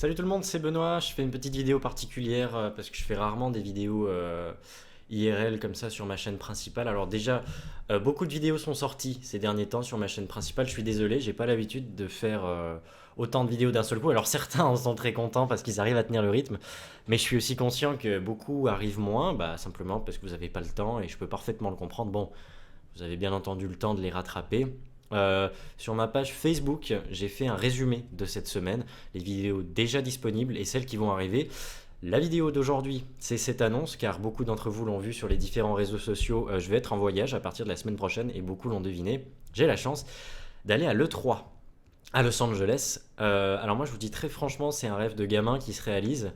Salut tout le monde, c'est Benoît. Je fais une petite vidéo particulière parce que je fais rarement des vidéos IRL comme ça sur ma chaîne principale. Alors déjà, beaucoup de vidéos sont sorties ces derniers temps sur ma chaîne principale. Je suis désolé, j'ai pas l'habitude de faire autant de vidéos d'un seul coup. Alors certains en sont très contents parce qu'ils arrivent à tenir le rythme, mais je suis aussi conscient que beaucoup arrivent moins, bah, simplement parce que vous n'avez pas le temps et je peux parfaitement le comprendre. Bon, vous avez bien entendu le temps de les rattraper. Sur ma page Facebook, j'ai fait un résumé de cette semaine, les vidéos déjà disponibles et celles qui vont arriver. La vidéo d'aujourd'hui, c'est cette annonce, car beaucoup d'entre vous l'ont vu sur les différents réseaux sociaux. Je vais être en voyage à partir de la semaine prochaine et beaucoup l'ont deviné. J'ai la chance d'aller à l'E3 à Los Angeles. Alors moi, je vous dis très franchement, c'est un rêve de gamin qui se réalise.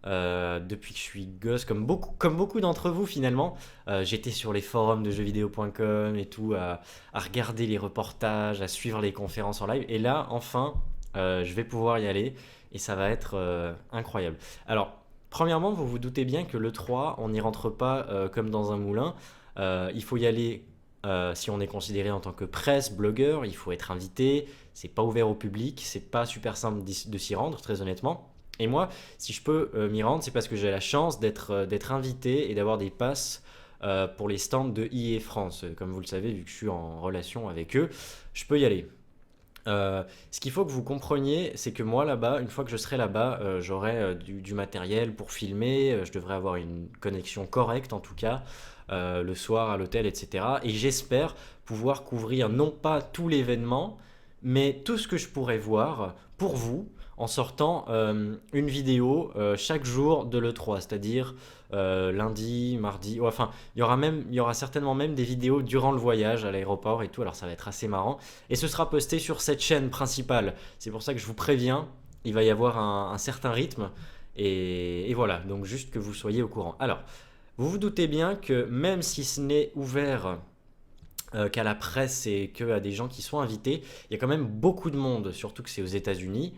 Depuis que je suis gosse, comme beaucoup d'entre vous finalement, j'étais sur les forums de jeuxvideo.com et tout, à regarder les reportages, à suivre les conférences en live. Et là, enfin, je vais pouvoir y aller et ça va être incroyable. Alors, premièrement, vous vous doutez bien que le 3, on n'y rentre pas comme dans un moulin. Il faut y aller si on est considéré en tant que presse, blogueur, il faut être invité. C'est pas ouvert au public, c'est pas super simple de s'y rendre, très honnêtement. Et moi, si je peux m'y rendre, c'est parce que j'ai la chance d'être invité et d'avoir des passes pour les stands de EA France. Comme vous le savez, vu que je suis en relation avec eux, je peux y aller. Ce qu'il faut que vous compreniez, c'est que moi là-bas, une fois que je serai là-bas, j'aurai du matériel pour filmer, je devrais avoir une connexion correcte en tout cas, le soir à l'hôtel, etc. Et j'espère pouvoir couvrir non pas tout l'événement, mais tout ce que je pourrais voir pour vous en sortant une vidéo chaque jour de l'E3, c'est-à-dire lundi, mardi, ouais, enfin il y aura certainement même des vidéos durant le voyage à l'aéroport et tout, alors ça va être assez marrant. Et ce sera posté sur cette chaîne principale. C'est pour ça que je vous préviens, il va y avoir un certain rythme. Et voilà, donc juste que vous soyez au courant. Alors, vous vous doutez bien que même si ce n'est ouvert qu'à la presse et qu'à des gens qui sont invités, il y a quand même beaucoup de monde, surtout que c'est aux États-Unis.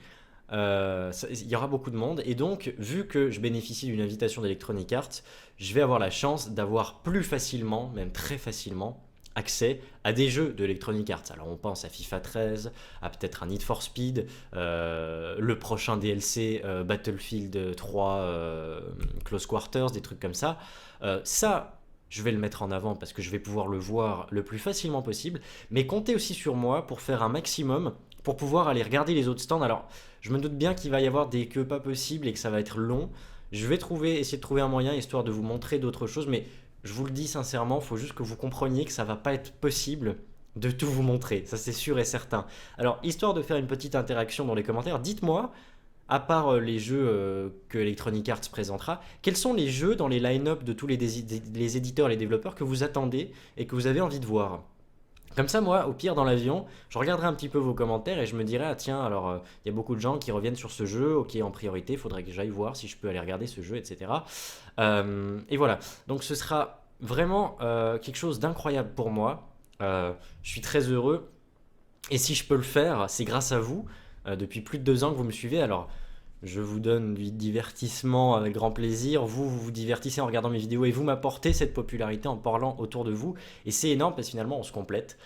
Il y aura beaucoup de monde et donc vu que je bénéficie d'une invitation d'Electronic Arts, je vais avoir la chance d'avoir plus facilement, même très facilement, accès à des jeux d'Electronic Arts. Alors on pense à FIFA 13, à peut-être un Need for Speed, le prochain DLC Battlefield 3 Close Quarters, des trucs comme ça. Ça, je vais le mettre en avant parce que je vais pouvoir le voir le plus facilement possible, mais comptez aussi sur moi pour faire un maximum pour pouvoir aller regarder les autres stands. Alors, je me doute bien qu'il va y avoir des queues pas possibles et que ça va être long. Je vais essayer de trouver un moyen histoire de vous montrer d'autres choses, mais je vous le dis sincèrement, il faut juste que vous compreniez que ça va pas être possible de tout vous montrer, ça c'est sûr et certain. Alors, histoire de faire une petite interaction dans les commentaires, dites-moi, à part les jeux que Electronic Arts présentera, quels sont les jeux dans les line-up de tous les éditeurs et les développeurs que vous attendez et que vous avez envie de voir? Comme ça, moi, au pire, dans l'avion, je regarderai un petit peu vos commentaires et je me dirai, ah tiens, alors il y a beaucoup de gens qui reviennent sur ce jeu, ok, en priorité, il faudrait que j'aille voir si je peux aller regarder ce jeu, etc. Et voilà, donc ce sera vraiment quelque chose d'incroyable pour moi. Je suis très heureux et si je peux le faire, c'est grâce à vous. Depuis plus de 2 ans que vous me suivez, alors je vous donne du divertissement avec grand plaisir. Vous vous divertissez en regardant mes vidéos et vous m'apportez cette popularité en parlant autour de vous. Et c'est énorme parce que finalement on se complète.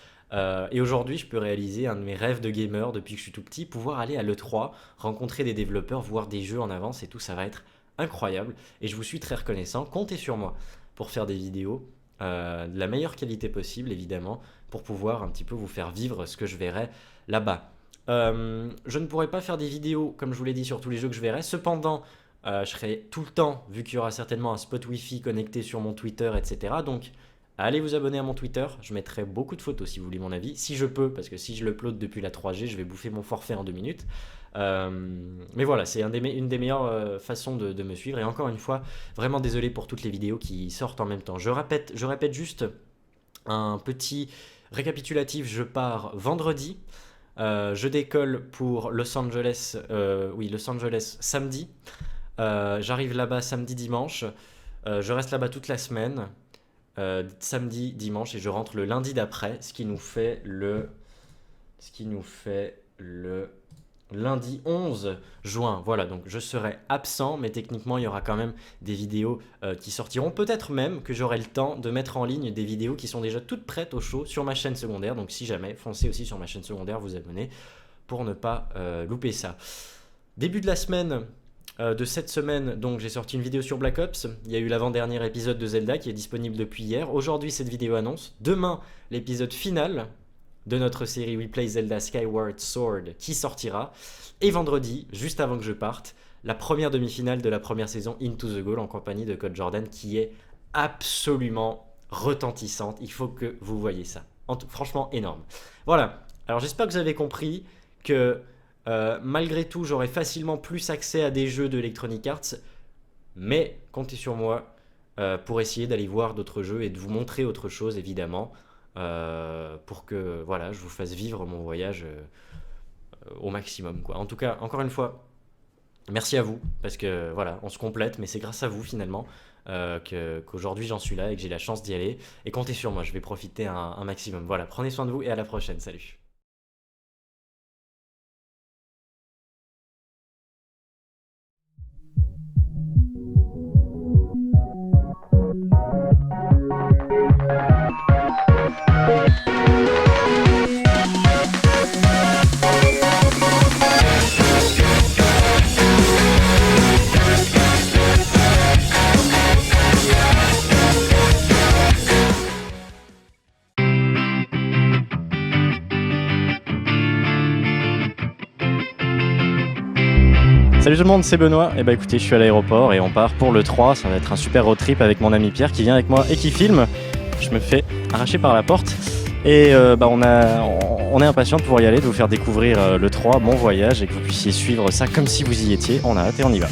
Et aujourd'hui, je peux réaliser un de mes rêves de gamer depuis que je suis tout petit, pouvoir aller à l'E3, rencontrer des développeurs, voir des jeux en avance et tout, ça va être incroyable. Et je vous suis très reconnaissant. Comptez sur moi pour faire des vidéos de la meilleure qualité possible, évidemment, pour pouvoir un petit peu vous faire vivre ce que je verrai là-bas. Je ne pourrai pas faire des vidéos, comme je vous l'ai dit, sur tous les jeux que je verrai. Cependant, je serai tout le temps, vu qu'il y aura certainement un spot Wi-Fi connecté sur mon Twitter, etc. Donc, allez vous abonner à mon Twitter. Je mettrai beaucoup de photos si vous voulez mon avis. Si je peux, parce que si je le upload depuis la 3G, je vais bouffer mon forfait en 2 minutes. Mais voilà, c'est une des meilleures façons de me suivre. Et encore une fois, vraiment désolé pour toutes les vidéos qui sortent en même temps. Je répète juste un petit récapitulatif. Je pars vendredi. Je décolle pour Los Angeles samedi. J'arrive là-bas samedi, dimanche. Je reste là-bas toute la semaine, samedi, dimanche, et je rentre le lundi d'après, ce qui nous fait le lundi 11 juin. Voilà, donc je serai absent, mais techniquement, il y aura quand même des vidéos qui sortiront. Peut-être même que j'aurai le temps de mettre en ligne des vidéos qui sont déjà toutes prêtes au show sur ma chaîne secondaire. Donc si jamais, foncez aussi sur ma chaîne secondaire, vous abonner pour ne pas louper ça. Début de la semaine de cette semaine, donc j'ai sorti une vidéo sur Black Ops. Il y a eu l'avant-dernier épisode de Zelda qui est disponible depuis hier. Aujourd'hui, cette vidéo annonce. Demain, l'épisode final de notre série We Play Zelda Skyward Sword qui sortira. Et vendredi, juste avant que je parte, la première demi-finale de la première saison Into the Goal en compagnie de Code Jordan qui est absolument retentissante. Il faut que vous voyez ça. Franchement énorme. Voilà. Alors j'espère que vous avez compris que malgré tout, j'aurai facilement plus accès à des jeux de Electronic Arts, mais comptez sur moi pour essayer d'aller voir d'autres jeux et de vous montrer autre chose, évidemment, pour que voilà, je vous fasse vivre mon voyage au maximum, quoi. En tout cas, encore une fois, merci à vous, parce que voilà, on se complète, mais c'est grâce à vous finalement qu'aujourd'hui j'en suis là et que j'ai la chance d'y aller. Et comptez sur moi, je vais profiter un maximum. Voilà, prenez soin de vous et à la prochaine. Salut. Salut tout le monde, c'est Benoît. Et bah écoutez, je suis à l'aéroport et on part pour le 3. Ça va être un super road trip avec mon ami Pierre qui vient avec moi et qui filme. Je me fais arracher par la porte. Et on est impatient de pouvoir y aller, de vous faire découvrir le 3, mon voyage, et que vous puissiez suivre ça comme si vous y étiez. On a hâte et on y va.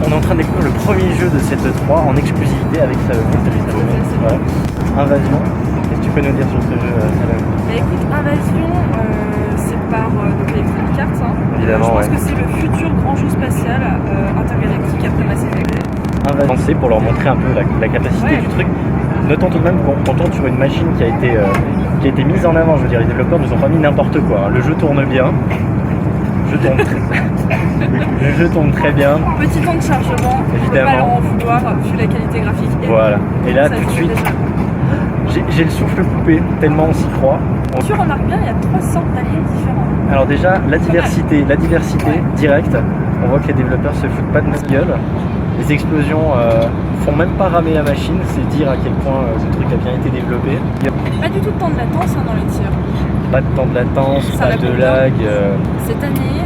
On est en train de découvrir le premier jeu de cette 3 en exclusivité avec Salomé. Salut Salomé. Ouais. Invasion. Qu'est-ce que tu peux nous dire sur ce jeu, Salomé? Bah écoute, Invasion, c'est par Electronic Arts. Hein. Évidemment, je pense que c'est le futur grand jeu spatial intergalactique après Mass Effect. Invasion pour leur montrer un peu la capacité du truc. Notons tout de même qu'on tourne sur une machine qui a été mise en avant. Je veux dire, les développeurs ne nous ont pas mis n'importe quoi. Le jeu tourne bien. Le jeu tourne très bien. Petit temps de chargement, évidemment. On peut pas leur en vouloir vu la qualité graphique. Voilà. Et là, tout de suite, j'ai le souffle coupé tellement on s'y croit. Tu remarques bien, il y a 300 aliens différents. Alors déjà, la diversité directe. On voit que les développeurs se foutent pas de notre gueule. Les explosions font même pas ramer la machine, c'est dire à quel point ce truc a bien été développé. Pas du tout de temps de latence dans les tirs. Pas de temps de latence, pas de lag. Cette année,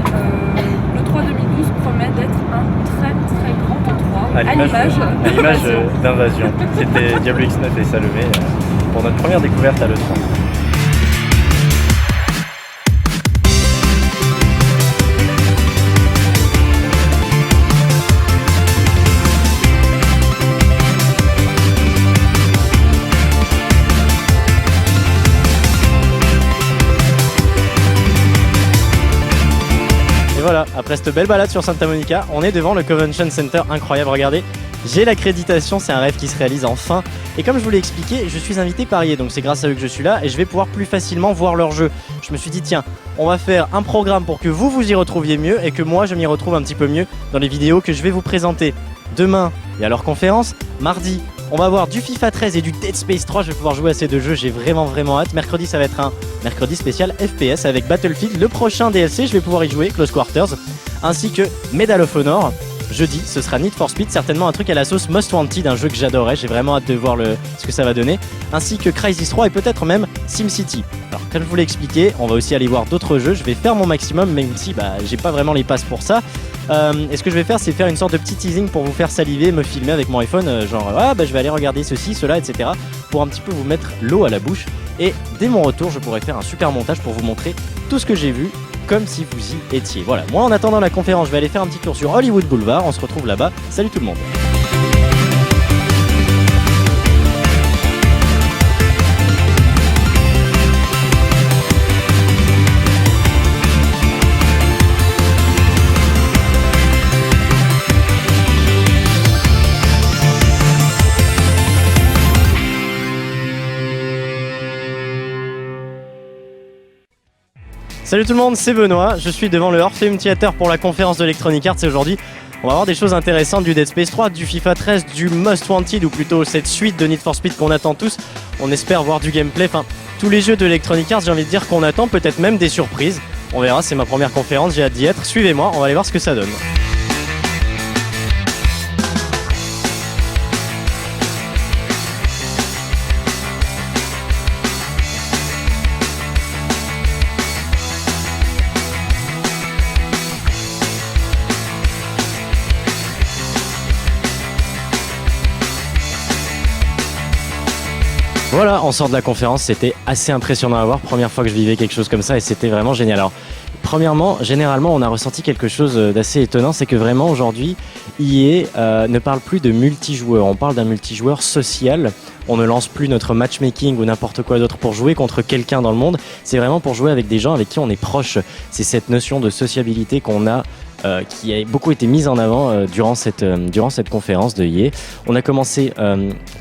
le 3 2012 promet d'être un très très grand E3 à l'image d'Invasion. C'était Diablo X9 et Salomé pour notre première découverte à l'E3. Voilà, après cette belle balade sur Santa Monica, on est devant le Convention Center, incroyable, regardez. J'ai l'accréditation, c'est un rêve qui se réalise enfin. Et comme je vous l'ai expliqué, je suis invité par EA, donc c'est grâce à eux que je suis là et je vais pouvoir plus facilement voir leur jeu. Je me suis dit tiens, on va faire un programme pour que vous y retrouviez mieux et que moi je m'y retrouve un petit peu mieux dans les vidéos que je vais vous présenter. Demain, il y a leur conférence. Mardi, on va voir du FIFA 13 et du Dead Space 3, je vais pouvoir jouer à ces deux jeux, j'ai vraiment hâte. Mercredi, ça va être un mercredi spécial FPS avec Battlefield, le prochain DLC, je vais pouvoir y jouer, Close Quarters, ainsi que Medal of Honor. Jeudi, ce sera Need for Speed, certainement un truc à la sauce Most Wanted, un jeu que j'adorais, j'ai vraiment hâte de voir ce que ça va donner, ainsi que Crysis 3 et peut-être même SimCity. Alors comme je vous l'ai expliqué, on va aussi aller voir d'autres jeux, je vais faire mon maximum même si j'ai pas vraiment les passes pour ça. Et ce que je vais faire, c'est faire une sorte de petit teasing pour vous faire saliver, me filmer avec mon iPhone, je vais aller regarder ceci, cela, etc. pour un petit peu vous mettre l'eau à la bouche. Et dès mon retour, je pourrai faire un super montage pour vous montrer tout ce que j'ai vu, comme si vous y étiez. Voilà, moi en attendant la conférence, je vais aller faire un petit tour sur Hollywood Boulevard, on se retrouve là-bas. Salut tout le monde. Salut tout le monde, c'est Benoît, je suis devant le Orpheum Theater pour la conférence de Electronic Arts et aujourd'hui on va voir des choses intéressantes du Dead Space 3, du FIFA 13, du Most Wanted ou plutôt cette suite de Need for Speed qu'on attend tous. On espère voir du gameplay, tous les jeux de Electronic Arts, j'ai envie de dire qu'on attend, peut-être même des surprises. On verra, c'est ma première conférence, j'ai hâte d'y être. Suivez-moi, on va aller voir ce que ça donne. Voilà, on sort de la conférence, c'était assez impressionnant à voir. Première fois que je vivais quelque chose comme ça et c'était vraiment génial. Alors, premièrement, généralement, on a ressenti quelque chose d'assez étonnant, c'est que vraiment aujourd'hui, EA ne parle plus de multijoueur, on parle d'un multijoueur social. On ne lance plus notre matchmaking ou n'importe quoi d'autre pour jouer contre quelqu'un dans le monde. C'est vraiment pour jouer avec des gens avec qui on est proche. C'est cette notion de sociabilité qu'on a qui a beaucoup été mise en avant durant cette conférence de EA. On a commencé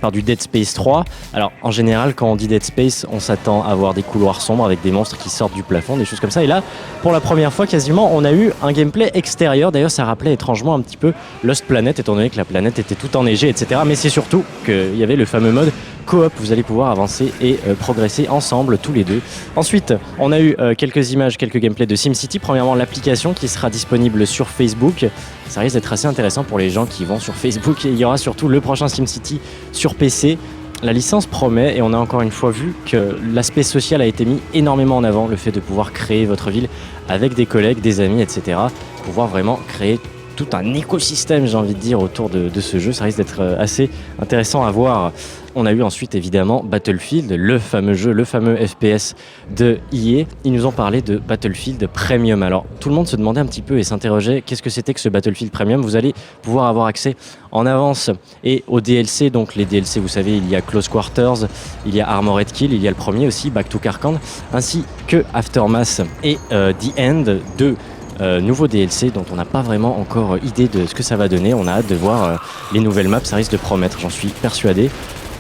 par du Dead Space 3. Alors en général quand on dit Dead Space, on s'attend à voir des couloirs sombres avec des monstres qui sortent du plafond, des choses comme ça. Et là, pour la première fois quasiment, on a eu un gameplay extérieur. D'ailleurs ça rappelait étrangement un petit peu Lost Planet, étant donné que la planète était toute enneigée, etc. Mais c'est surtout qu'il y avait le fameux mode coop, vous allez pouvoir avancer et progresser ensemble tous les deux. Ensuite, on a eu quelques images, quelques gameplays de SimCity. Premièrement, l'application qui sera disponible sur Facebook. Ça risque d'être assez intéressant pour les gens qui vont sur Facebook. Et il y aura surtout le prochain SimCity sur PC. La licence promet et on a encore une fois vu que l'aspect social a été mis énormément en avant. Le fait de pouvoir créer votre ville avec des collègues, des amis, etc. Pouvoir vraiment créer tout un écosystème, j'ai envie de dire, autour de ce jeu. Ça risque d'être assez intéressant à voir. On a eu ensuite évidemment Battlefield, le fameux jeu, le fameux FPS de EA. Ils nous ont parlé de Battlefield Premium. Alors tout le monde se demandait un petit peu et s'interrogeait qu'est-ce que c'était que ce Battlefield Premium. Vous allez pouvoir avoir accès en avance et aux DLC. Donc les DLC, vous savez, il y a Close Quarters, il y a Armored Kill, il y a le premier aussi, Back to Karkand, ainsi que Aftermath et The End, deux nouveaux DLC dont on n'a pas vraiment encore idée de ce que ça va donner. On a hâte de voir les nouvelles maps, ça risque de promettre, j'en suis persuadé.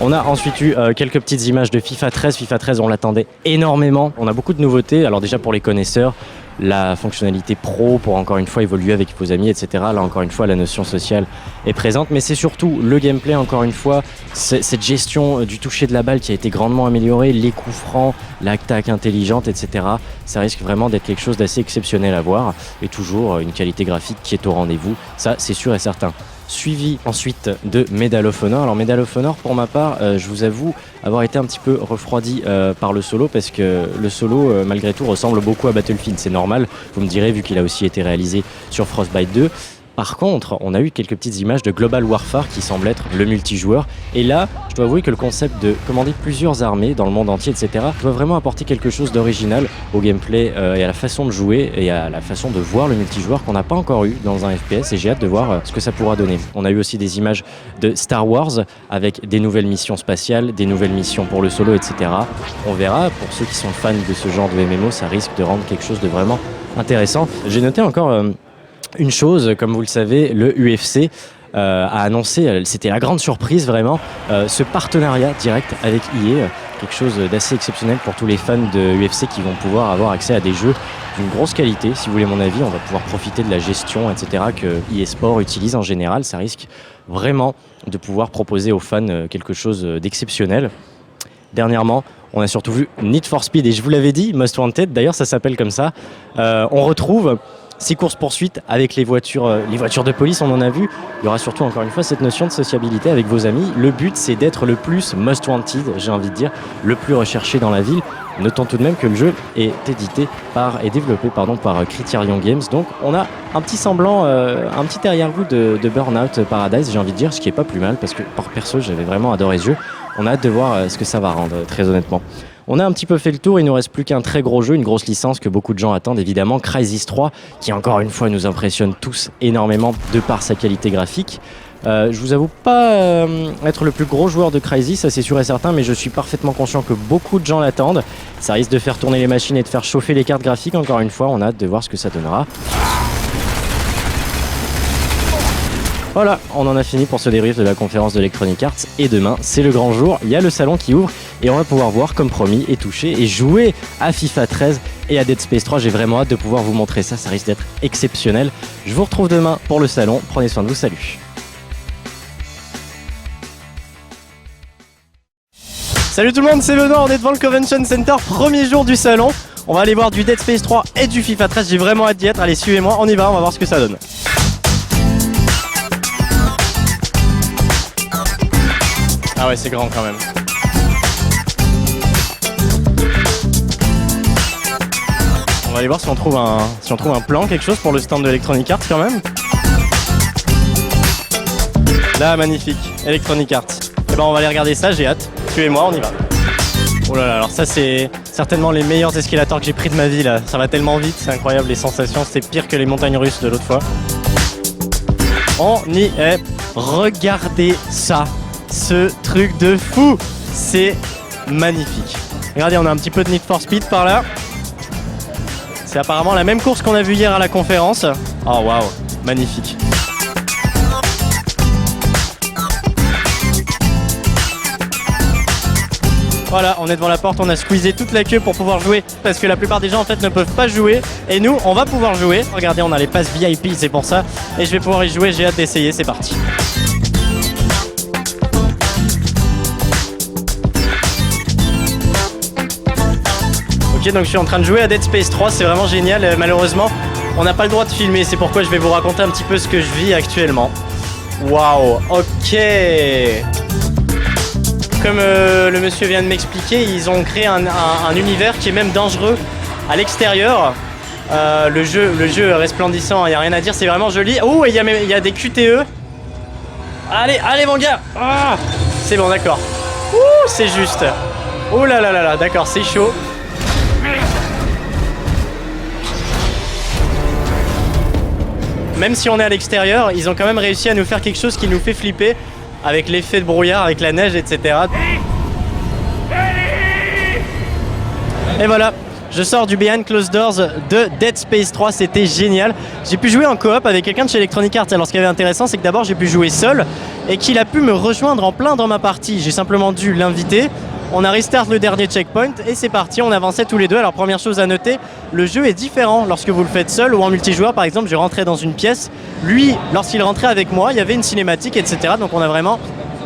On a ensuite eu quelques petites images de FIFA 13. FIFA 13, on l'attendait énormément. On a beaucoup de nouveautés. Alors déjà pour les connaisseurs, la fonctionnalité pro pour encore une fois évoluer avec vos amis, etc. Là encore une fois, la notion sociale est présente. Mais c'est surtout le gameplay, encore une fois, cette gestion du toucher de la balle qui a été grandement améliorée, les coups francs, l'attaque intelligente, etc. Ça risque vraiment d'être quelque chose d'assez exceptionnel à voir. Et toujours une qualité graphique qui est au rendez-vous. Ça, c'est sûr et certain. Suivi ensuite de Medal of Honor. Alors Medal of Honor, pour ma part, je vous avoue avoir été un petit peu refroidi par le solo parce que le solo, malgré tout, ressemble beaucoup à Battlefield. C'est normal, vous me direz, vu qu'il a aussi été réalisé sur Frostbite 2. Par contre, on a eu quelques petites images de Global Warfare qui semble être le multijoueur. Et là, je dois avouer que le concept de commander plusieurs armées dans le monde entier, etc., doit vraiment apporter quelque chose d'original au gameplay et à la façon de jouer et à la façon de voir le multijoueur qu'on n'a pas encore eu dans un FPS. Et j'ai hâte de voir ce que ça pourra donner. On a eu aussi des images de Star Wars avec des nouvelles missions spatiales, des nouvelles missions pour le solo, etc. On verra. Pour ceux qui sont fans de ce genre de MMO, ça risque de rendre quelque chose de vraiment intéressant. J'ai noté encore une chose, comme vous le savez, le UFC a annoncé, c'était la grande surprise vraiment, ce partenariat direct avec EA, quelque chose d'assez exceptionnel pour tous les fans de UFC qui vont pouvoir avoir accès à des jeux d'une grosse qualité. Si vous voulez mon avis, on va pouvoir profiter de la gestion, etc. que EA Sport utilise en général. Ça risque vraiment de pouvoir proposer aux fans quelque chose d'exceptionnel. Dernièrement, on a surtout vu Need for Speed et je vous l'avais dit, Most Wanted, d'ailleurs ça s'appelle comme ça. On retrouve ces courses-poursuites avec les voitures de police, on en a vu. Il y aura surtout encore une fois cette notion de sociabilité avec vos amis. Le but c'est d'être le plus Most Wanted, j'ai envie de dire, le plus recherché dans la ville. Notons tout de même que le jeu est développé par Criterion Games. Donc on a un petit semblant, un petit arrière-goût de Burnout Paradise, j'ai envie de dire, ce qui est pas plus mal parce que par perso j'avais vraiment adoré ce jeu. On a hâte de voir ce que ça va rendre, très honnêtement. On a un petit peu fait le tour, il ne nous reste plus qu'un très gros jeu, une grosse licence que beaucoup de gens attendent évidemment, Crysis 3, qui encore une fois nous impressionne tous énormément de par sa qualité graphique. Je vous avoue pas être le plus gros joueur de Crysis, ça c'est sûr et certain, mais je suis parfaitement conscient que beaucoup de gens l'attendent. Ça risque de faire tourner les machines et de faire chauffer les cartes graphiques, encore une fois, on a hâte de voir ce que ça donnera. Voilà, on en a fini pour ce débrief de la conférence de Electronic Arts et demain c'est le grand jour, il y a le salon qui ouvre et on va pouvoir voir comme promis et toucher et jouer à FIFA 13 et à Dead Space 3, j'ai vraiment hâte de pouvoir vous montrer ça, ça risque d'être exceptionnel. Je vous retrouve demain pour le salon, prenez soin de vous, salut. Salut tout le monde, c'est Benoît, on est devant le Convention Center, premier jour du salon. On va aller voir du Dead Space 3 et du FIFA 13, j'ai vraiment hâte d'y être. Allez, suivez-moi, on y va, on va voir ce que ça donne. Ah ouais, c'est grand quand même. On va aller voir si on trouve un plan, quelque chose pour le stand de Electronic Arts quand même. Là, magnifique, Electronic Arts. Et ben on va aller regarder ça, j'ai hâte. Suivez-moi, on y va. Oh là là, alors ça c'est certainement les meilleurs escalators que j'ai pris de ma vie là. Ça va tellement vite, c'est incroyable les sensations, c'est pire que les montagnes russes de l'autre fois. On y est. Regardez ça, ce truc de fou. C'est magnifique. Regardez, on a un petit peu de Need for Speed par là. C'est apparemment la même course qu'on a vue hier à la conférence. Oh waouh, magnifique. Voilà, on est devant la porte, on a squeezé toute la queue pour pouvoir jouer parce que la plupart des gens en fait ne peuvent pas jouer et nous on va pouvoir jouer. Regardez, on a les passes VIP, c'est pour ça et je vais pouvoir y jouer, j'ai hâte d'essayer, c'est parti. Ok, donc je suis en train de jouer à Dead Space 3, c'est vraiment génial, malheureusement on n'a pas le droit de filmer, c'est pourquoi je vais vous raconter un petit peu ce que je vis actuellement. Waouh, ok. Comme le monsieur vient de m'expliquer, ils ont créé un univers qui est même dangereux à l'extérieur. Le jeu resplendissant, il n'y a rien à dire, c'est vraiment joli. Oh, il y a des QTE. Allez, allez mon gars. Ah, c'est bon, d'accord. Ouh, c'est juste. Oh là là là là, d'accord, c'est chaud. Même si on est à l'extérieur, ils ont quand même réussi à nous faire quelque chose qui nous fait flipper. Avec l'effet de brouillard, avec la neige, etc. Et voilà, je sors du Behind Closed Doors de Dead Space 3, c'était génial. J'ai pu jouer en coop avec quelqu'un de chez Electronic Arts. Alors ce qui est intéressant, c'est que d'abord j'ai pu jouer seul et qu'il a pu me rejoindre en plein dans ma partie. J'ai simplement dû l'inviter. On a restart le dernier checkpoint et c'est parti, on avançait tous les deux. Alors première chose à noter, le jeu est différent lorsque vous le faites seul ou en multijoueur. Par exemple, je rentrais dans une pièce, lui, lorsqu'il rentrait avec moi, il y avait une cinématique, etc. Donc on a vraiment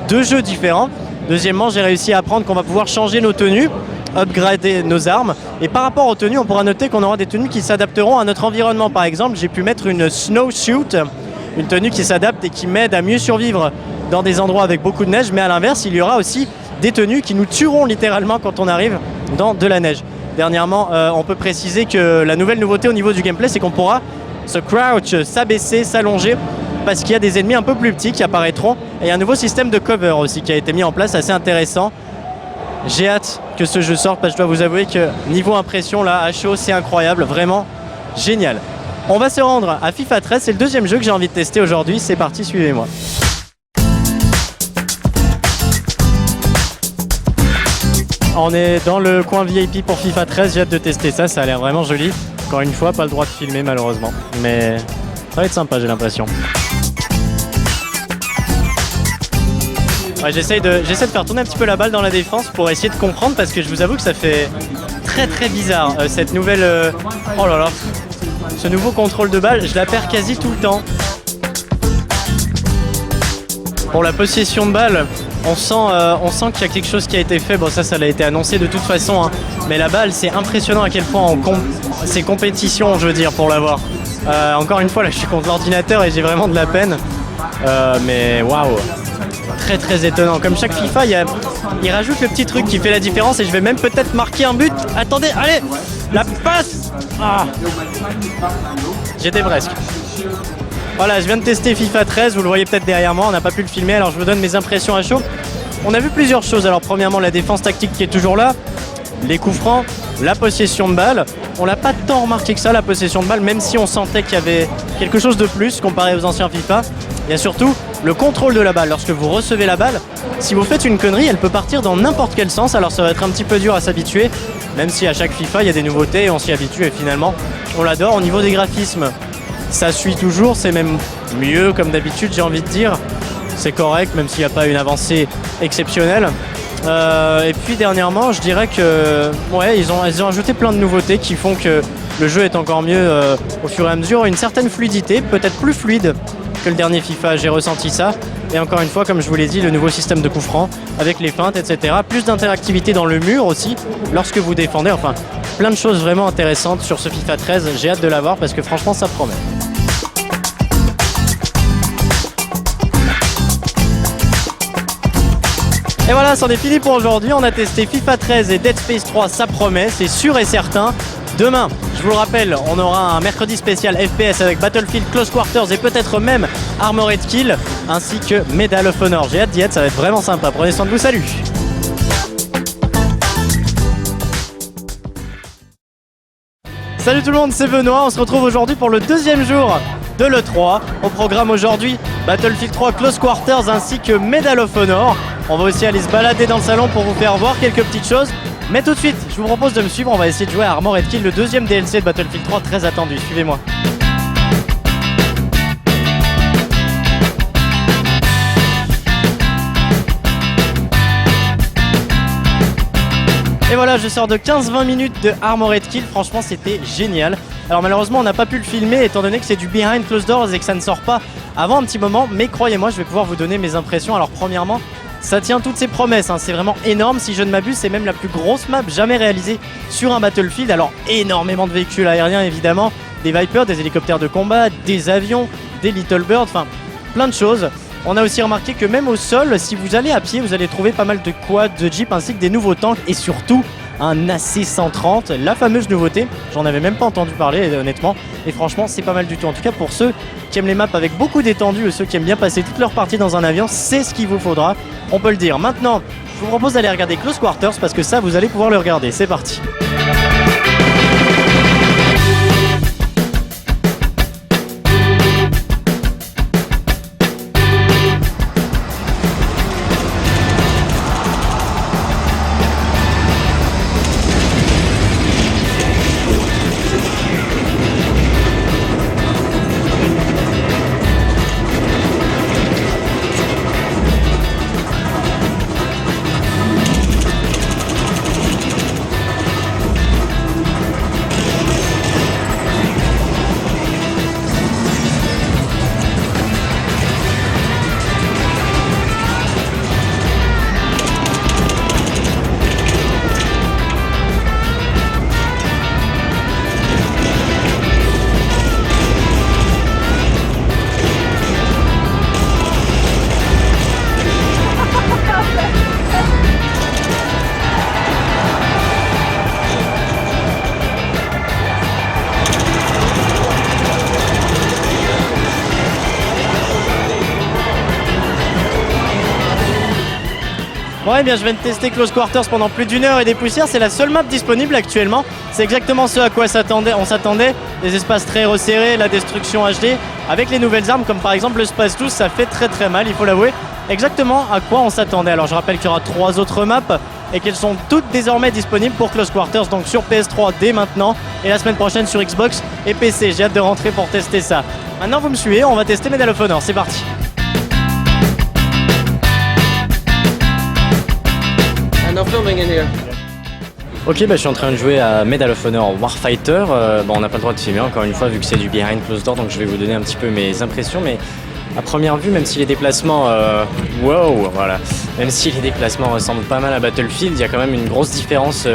deux jeux différents. Deuxièmement, j'ai réussi à apprendre qu'on va pouvoir changer nos tenues, upgrader nos armes. Et par rapport aux tenues, on pourra noter qu'on aura des tenues qui s'adapteront à notre environnement. Par exemple, j'ai pu mettre une snowsuit, une tenue qui s'adapte et qui m'aide à mieux survivre dans des endroits avec beaucoup de neige. Mais à l'inverse, il y aura aussi des tenues qui nous tueront littéralement quand on arrive dans de la neige. Dernièrement, on peut préciser que la nouvelle nouveauté au niveau du gameplay, c'est qu'on pourra se crouch, s'abaisser, s'allonger, parce qu'il y a des ennemis un peu plus petits qui apparaîtront. Et il y a un nouveau système de cover aussi qui a été mis en place, assez intéressant. J'ai hâte que ce jeu sorte, parce que je dois vous avouer que niveau impression, là, à chaud, c'est incroyable, vraiment génial. On va se rendre à FIFA 13, c'est le deuxième jeu que j'ai envie de tester aujourd'hui. C'est parti, suivez-moi. On est dans le coin VIP pour FIFA 13, j'ai hâte de tester ça, ça a l'air vraiment joli. Encore une fois, pas le droit de filmer malheureusement, mais ça va être sympa, j'ai l'impression. Ouais, j'essaie de faire tourner un petit peu la balle dans la défense pour essayer de comprendre, parce que je vous avoue que ça fait très bizarre cette nouvelle... Oh là là, ce nouveau contrôle de balle, je la perds quasi tout le temps. Pour la possession de balle, on sent qu'il y a quelque chose qui a été fait. Bon, ça a été annoncé de toute façon, hein. Mais la balle, c'est impressionnant à quel point c'est compétition, je veux dire, pour l'avoir. Encore une fois, là, je suis contre l'ordinateur et j'ai vraiment de la peine. Mais waouh, très étonnant. Comme chaque FIFA, il rajoute le petit truc qui fait la différence et je vais même peut-être marquer un but. Attendez, allez, la passe. Ah, j'étais presque. Voilà, je viens de tester FIFA 13, vous le voyez peut-être derrière moi, on n'a pas pu le filmer, alors je vous donne mes impressions à chaud. On a vu plusieurs choses, alors premièrement la défense tactique qui est toujours là, les coups francs, la possession de balle. On n'a pas tant remarqué que ça, la possession de balle, même si on sentait qu'il y avait quelque chose de plus comparé aux anciens FIFA. Il y a surtout le contrôle de la balle. Lorsque vous recevez la balle, si vous faites une connerie, elle peut partir dans n'importe quel sens, alors ça va être un petit peu dur à s'habituer, même si à chaque FIFA il y a des nouveautés et on s'y habitue et finalement on l'adore. Au niveau des graphismes, ça suit toujours, c'est même mieux comme d'habitude, j'ai envie de dire. C'est correct, même s'il n'y a pas une avancée exceptionnelle. Et puis dernièrement, je dirais que ouais, ils ont ajouté plein de nouveautés qui font que le jeu est encore mieux au fur et à mesure. Une certaine fluidité, peut-être plus fluide que le dernier FIFA, j'ai ressenti ça. Et encore une fois, comme je vous l'ai dit, le nouveau système de coup franc avec les feintes, etc. Plus d'interactivité dans le mur aussi lorsque vous défendez. Enfin, plein de choses vraiment intéressantes sur ce FIFA 13. J'ai hâte de l'avoir parce que franchement, ça promet. Et voilà, c'en est fini pour aujourd'hui. On a testé FIFA 13 et Dead Space 3, ça promet, c'est sûr et certain. Demain, je vous le rappelle, on aura un mercredi spécial FPS avec Battlefield Close Quarters et peut-être même Armored Kill, ainsi que Medal of Honor. J'ai hâte d'y être, ça va être vraiment sympa. Prenez soin de vous, salut! Salut tout le monde, c'est Benoît. On se retrouve aujourd'hui pour le deuxième jour de l'E3. Au programme aujourd'hui, Battlefield 3 Close Quarters ainsi que Medal of Honor. On va aussi aller se balader dans le salon pour vous faire voir quelques petites choses. Mais tout de suite, je vous propose de me suivre. On va essayer de jouer à Armored Kill, le deuxième DLC de Battlefield 3, très attendu. Suivez-moi. Et voilà, je sors de 15-20 minutes de Armored Kill, franchement c'était génial. Alors malheureusement on n'a pas pu le filmer étant donné que c'est du behind closed doors et que ça ne sort pas avant un petit moment. Mais croyez-moi, je vais pouvoir vous donner mes impressions. Alors premièrement, ça tient toutes ses promesses, hein. C'est vraiment énorme. Si je ne m'abuse, c'est même la plus grosse map jamais réalisée sur un Battlefield. Alors énormément de véhicules aériens évidemment, des Vipers, des hélicoptères de combat, des avions, des Little Birds, enfin plein de choses. On a aussi remarqué que même au sol, si vous allez à pied, vous allez trouver pas mal de quads, de jeeps ainsi que des nouveaux tanks et surtout un AC-130, la fameuse nouveauté. J'en avais même pas entendu parler honnêtement et franchement c'est pas mal du tout. En tout cas pour ceux qui aiment les maps avec beaucoup d'étendue et ceux qui aiment bien passer toute leur partie dans un avion, c'est ce qu'il vous faudra, on peut le dire. Maintenant, je vous propose d'aller regarder Close Quarters parce que ça vous allez pouvoir le regarder. C'est parti. Ouais, bien je viens de tester Close Quarters pendant plus d'1 heure et des poussières, c'est la seule map disponible actuellement. C'est exactement ce à quoi on s'attendait, des espaces très resserrés, la destruction HD, avec les nouvelles armes comme par exemple le Space 12, ça fait très mal, il faut l'avouer. Exactement à quoi on s'attendait. Alors je rappelle qu'il y aura 3 autres maps et qu'elles sont toutes désormais disponibles pour Close Quarters, donc sur PS3 dès maintenant et la semaine prochaine sur Xbox et PC. J'ai hâte de rentrer pour tester ça. Maintenant vous me suivez, on va tester Medal of Honor, c'est parti. Ok, je suis en train de jouer à Medal of Honor Warfighter. On n'a pas le droit de filmer encore une fois vu que c'est du behind closed door, donc je vais vous donner un petit peu mes impressions. Mais à première vue, même si les déplacements, même si les déplacements ressemblent pas mal à Battlefield, il y a quand même une grosse différence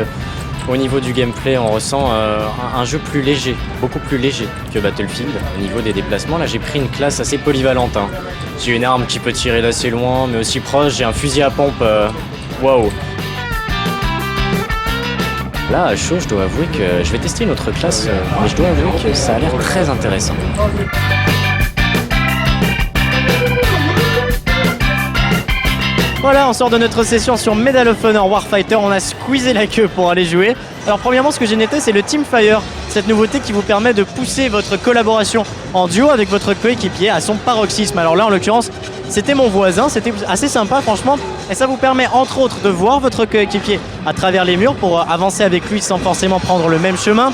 au niveau du gameplay. On ressent un jeu plus léger, beaucoup plus léger que Battlefield au niveau des déplacements. Là, j'ai pris une classe assez polyvalente, hein. J'ai une arme qui peut tirer d'assez loin, mais aussi proche. J'ai un fusil à pompe. Waouh! Là, à chaud, je dois avouer que je vais tester une autre classe, mais je dois avouer que ça a l'air très intéressant. Voilà, on sort de notre session sur Medal of Honor Warfighter, on a squeezé la queue pour aller jouer. Alors premièrement, ce que j'ai noté, c'est le Teamfire, cette nouveauté qui vous permet de pousser votre collaboration en duo avec votre coéquipier à son paroxysme. Alors là, en l'occurrence, c'était mon voisin, c'était assez sympa franchement, et ça vous permet entre autres de voir votre coéquipier à travers les murs pour avancer avec lui sans forcément prendre le même chemin,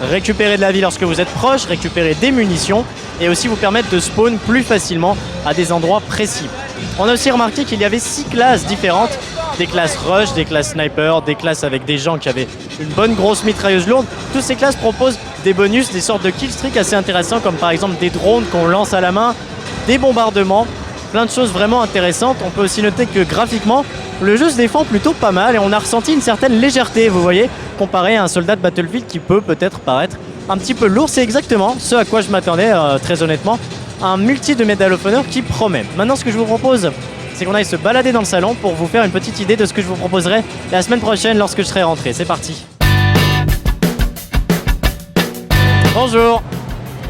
récupérer de la vie lorsque vous êtes proche, récupérer des munitions et aussi vous permettre de spawn plus facilement à des endroits précis. On a aussi remarqué qu'il y avait 6 classes différentes, des classes rush, des classes sniper, des classes avec des gens qui avaient une bonne grosse mitrailleuse lourde. Toutes ces classes proposent des bonus, des sortes de killstreaks assez intéressants comme par exemple des drones qu'on lance à la main, des bombardements plein de choses vraiment intéressantes. On peut aussi noter que graphiquement, le jeu se défend plutôt pas mal et on a ressenti une certaine légèreté, vous voyez, comparé à un soldat de Battlefield qui peut peut-être paraître un petit peu lourd. C'est exactement ce à quoi je m'attendais, très honnêtement. Un multi de Medal of Honor qui promet. Maintenant, ce que je vous propose, c'est qu'on aille se balader dans le salon pour vous faire une petite idée de ce que je vous proposerai la semaine prochaine lorsque je serai rentré. C'est parti. Bonjour.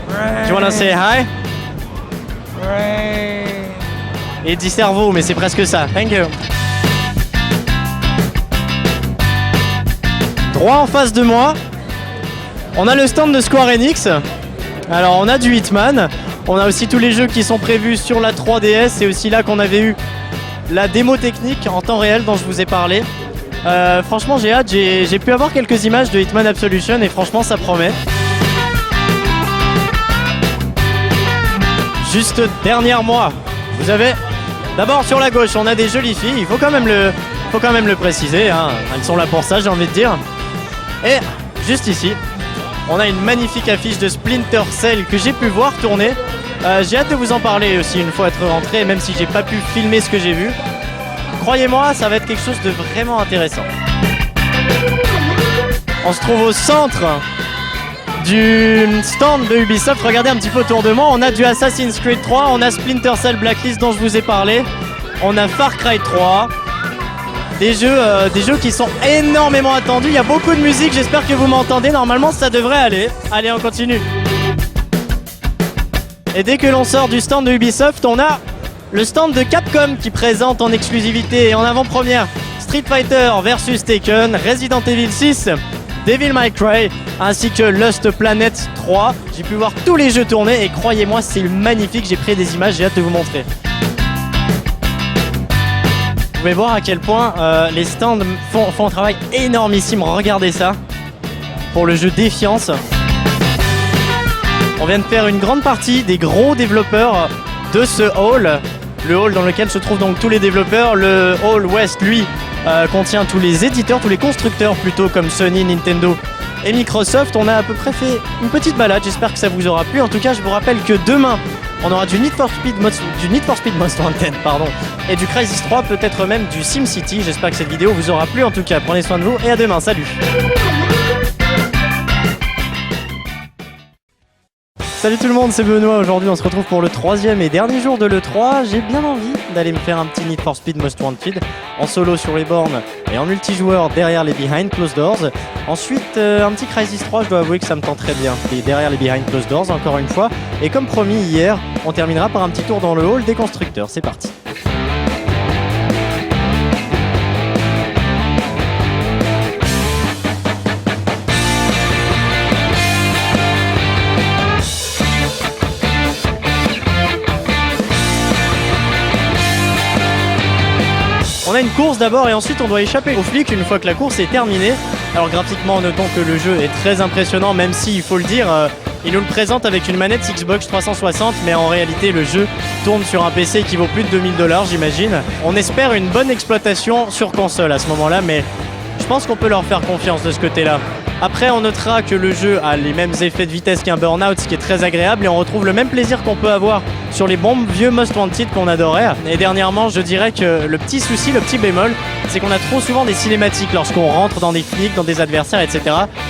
Do you wanna say hi? Il dit cerveau, mais c'est presque ça. Thank you. Droit en face de moi, on a le stand de Square Enix. Alors on a du Hitman, on a aussi tous les jeux qui sont prévus sur la 3DS. C'est aussi là qu'on avait eu la démo technique en temps réel dont je vous ai parlé. Franchement j'ai hâte, j'ai pu avoir quelques images de Hitman Absolution et franchement ça promet. Juste derrière moi, vous avez d'abord sur la gauche on a des jolies filles, il faut quand même le préciser, hein. Elles sont là pour ça, j'ai envie de dire. Et juste ici, on a une magnifique affiche de Splinter Cell que j'ai pu voir tourner. J'ai hâte de vous en parler aussi une fois être rentré, même si j'ai pas pu filmer ce que j'ai vu. Croyez-moi, ça va être quelque chose de vraiment intéressant. On se trouve au centre du stand de Ubisoft. Regardez un petit peu autour de moi, on a du Assassin's Creed 3, on a Splinter Cell Blacklist dont je vous ai parlé, on a Far Cry 3. Des jeux qui sont énormément attendus. Il y a beaucoup de musique, j'espère que vous m'entendez. Normalement, ça devrait aller. Allez, on continue. Et dès que l'on sort du stand de Ubisoft, on a le stand de Capcom qui présente en exclusivité et en avant-première Street Fighter vs Tekken, Resident Evil 6, Devil May Cry, ainsi que Lost Planet 3. J'ai pu voir tous les jeux tourner et croyez-moi, c'est magnifique. J'ai pris des images, j'ai hâte de vous montrer. Vous pouvez voir à quel point les stands font un travail énormissime. Regardez ça. Pour le jeu Défiance. On vient de faire une grande partie des gros développeurs de ce hall. Le hall dans lequel se trouvent donc tous les développeurs. Le hall West, lui, contient tous les éditeurs, tous les constructeurs plutôt, comme Sony, Nintendo et Microsoft. On a à peu près fait une petite balade. J'espère que ça vous aura plu. En tout cas, je vous rappelle que demain, on aura du Need for Speed Most Wanted, et du Crysis 3, peut-être même du SimCity. J'espère que cette vidéo vous aura plu. En tout cas, prenez soin de vous et à demain. Salut. Salut tout le monde, c'est Benoît. Aujourd'hui, on se retrouve pour le 3e et dernier jour de l'E3. J'ai bien envie d'aller me faire un petit Need for Speed Most Wanted en solo sur les bornes et en multijoueur derrière les Behind Closed Doors. Ensuite, un petit Crysis 3, je dois avouer que ça me tente très bien. Et derrière les Behind Closed Doors, encore une fois. Et comme promis hier, on terminera par un petit tour dans le hall des constructeurs. C'est parti. On a une course d'abord et ensuite on doit échapper aux flics une fois que la course est terminée. Alors graphiquement, notons que le jeu est très impressionnant, même si, il faut le dire, il nous le présente avec une manette Xbox 360, mais en réalité le jeu tourne sur un PC qui vaut plus de 2000 $, j'imagine. On espère une bonne exploitation sur console à ce moment-là, mais je pense qu'on peut leur faire confiance de ce côté-là. Après, on notera que le jeu a les mêmes effets de vitesse qu'un Burnout, ce qui est très agréable, et on retrouve le même plaisir qu'on peut avoir sur les bons vieux Most Wanted qu'on adorait. Et dernièrement, je dirais que le petit souci, le petit bémol, c'est qu'on a trop souvent des cinématiques lorsqu'on rentre dans des flics, dans des adversaires, etc.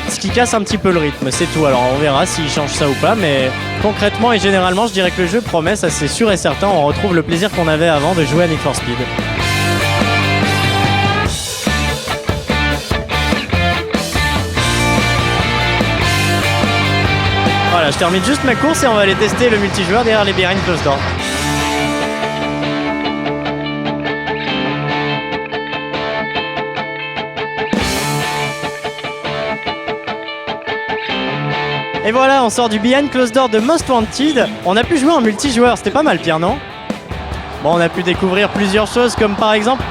Ce qui casse un petit peu le rythme, c'est tout. Alors on verra s'ils changent ça ou pas, mais concrètement et généralement, je dirais que le jeu promet, ça c'est sûr et certain, on retrouve le plaisir qu'on avait avant de jouer à Need for Speed. Voilà, je termine juste ma course et on va aller tester le multijoueur derrière les Behind Closed Doors. Et voilà, on sort du Behind Closed Doors de Most Wanted. On a pu jouer en multijoueur, c'était pas mal, Pierre, non? Bon, on a pu découvrir plusieurs choses, comme par exemple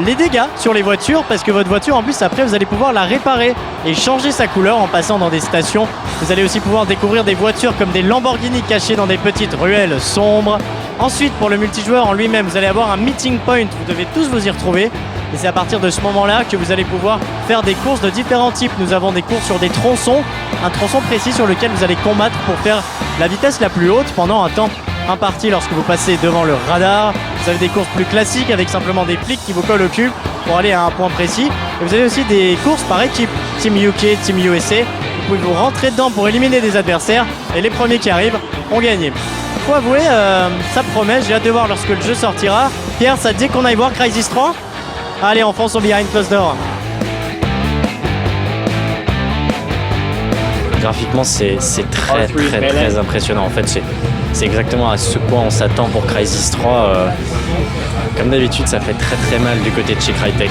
les dégâts sur les voitures, parce que votre voiture, en plus, après, vous allez pouvoir la réparer et changer sa couleur en passant dans des stations. Vous allez aussi pouvoir découvrir des voitures comme des Lamborghini cachées dans des petites ruelles sombres. Ensuite, pour le multijoueur en lui-même, vous allez avoir un meeting point, vous devez tous vous y retrouver. Et c'est à partir de ce moment-là que vous allez pouvoir faire des courses de différents types. Nous avons des courses sur des tronçons, un tronçon précis sur lequel vous allez combattre pour faire la vitesse la plus haute pendant un temps imparties lorsque vous passez devant le radar. Vous avez des courses plus classiques avec simplement des flics qui vous collent au cul pour aller à un point précis. Et vous avez aussi des courses par équipe, Team UK, Team USA. Vous pouvez vous rentrer dedans pour éliminer des adversaires et les premiers qui arrivent ont gagné. Faut avouer, ça promet, j'ai hâte de voir lorsque le jeu sortira. Pierre, ça te dit qu'on aille voir Crysis 3 ? Allez, on fonce au Behind Closed Door. Graphiquement, c'est très impressionnant. En fait, c'est exactement à ce quoi on s'attend pour Crysis 3. Comme d'habitude, ça fait très mal du côté de chez Crytek.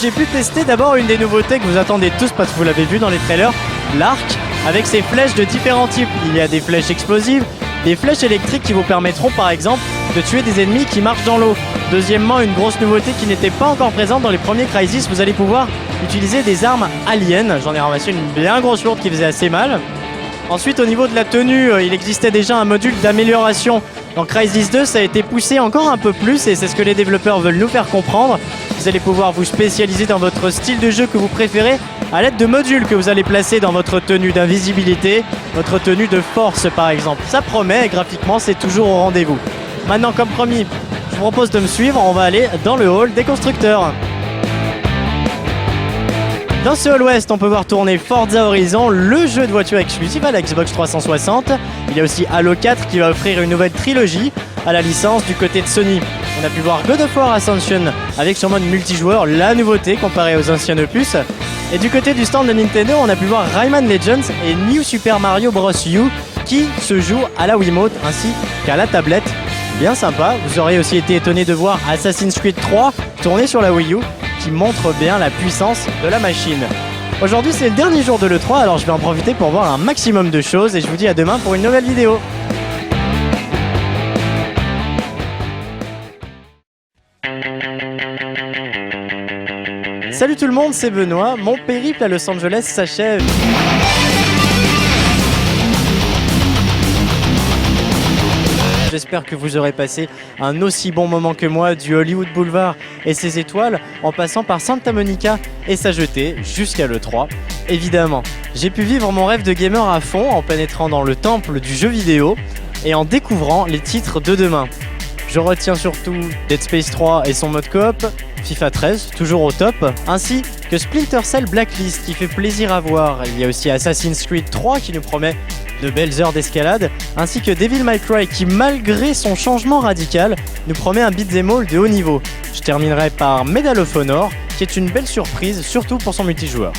J'ai pu tester d'abord une des nouveautés que vous attendez tous parce que vous l'avez vu dans les trailers, l'arc avec ses flèches de différents types. Il y a des flèches explosives, des flèches électriques qui vous permettront par exemple de tuer des ennemis qui marchent dans l'eau. Deuxièmement, une grosse nouveauté qui n'était pas encore présente dans les premiers Crysis, vous allez pouvoir utiliser des armes aliens. J'en ai ramassé une bien grosse lourde qui faisait assez mal. Ensuite, au niveau de la tenue, il existait déjà un module d'amélioration. Dans Crysis 2, ça a été poussé encore un peu plus et c'est ce que les développeurs veulent nous faire comprendre. Vous allez pouvoir vous spécialiser dans votre style de jeu que vous préférez à l'aide de modules que vous allez placer dans votre tenue d'invisibilité, votre tenue de force par exemple. Ça promet et graphiquement c'est toujours au rendez-vous. Maintenant, comme promis, je vous propose de me suivre, on va aller dans le hall des constructeurs. Dans ce hall ouest, on peut voir tourner Forza Horizon, le jeu de voiture exclusif à la Xbox 360. Il y a aussi Halo 4 qui va offrir une nouvelle trilogie à la licence du côté de Sony. On a pu voir God of War Ascension avec son mode multijoueur, la nouveauté comparée aux anciens opus. Et du côté du stand de Nintendo, on a pu voir Rayman Legends et New Super Mario Bros. U qui se jouent à la Wiimote ainsi qu'à la tablette. Bien sympa. Vous auriez aussi été étonné de voir Assassin's Creed 3 tourner sur la Wii U, qui montre bien la puissance de la machine. Aujourd'hui, c'est le dernier jour de l'E3, alors je vais en profiter pour voir un maximum de choses et je vous dis à demain pour une nouvelle vidéo. Salut tout le monde, c'est Benoît. Mon périple à Los Angeles s'achève. J'espère que vous aurez passé un aussi bon moment que moi du Hollywood Boulevard et ses étoiles en passant par Santa Monica et sa jetée jusqu'à l'E3. Évidemment, j'ai pu vivre mon rêve de gamer à fond en pénétrant dans le temple du jeu vidéo et en découvrant les titres de demain. Je retiens surtout Dead Space 3 et son mode coop, FIFA 13, toujours au top, ainsi que Splinter Cell Blacklist qui fait plaisir à voir. Il y a aussi Assassin's Creed 3 qui nous promet de belles heures d'escalade, ainsi que Devil May Cry qui, malgré son changement radical, nous promet un beat'em all de haut niveau. Je terminerai par Medal of Honor, qui est une belle surprise, surtout pour son multijoueur.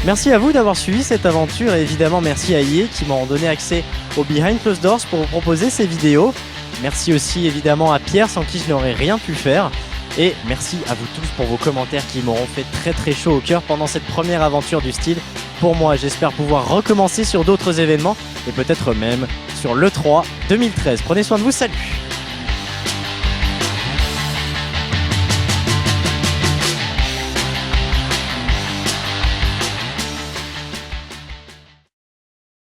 Merci à vous d'avoir suivi cette aventure et évidemment merci à EA qui m'ont donné accès au Behind Closed Doors pour vous proposer ces vidéos. Merci aussi évidemment à Pierre sans qui je n'aurais rien pu faire. Et merci à vous tous pour vos commentaires qui m'auront fait très chaud au cœur pendant cette première aventure du style. Pour moi, j'espère pouvoir recommencer sur d'autres événements et peut-être même sur l'E3 2013. Prenez soin de vous, salut!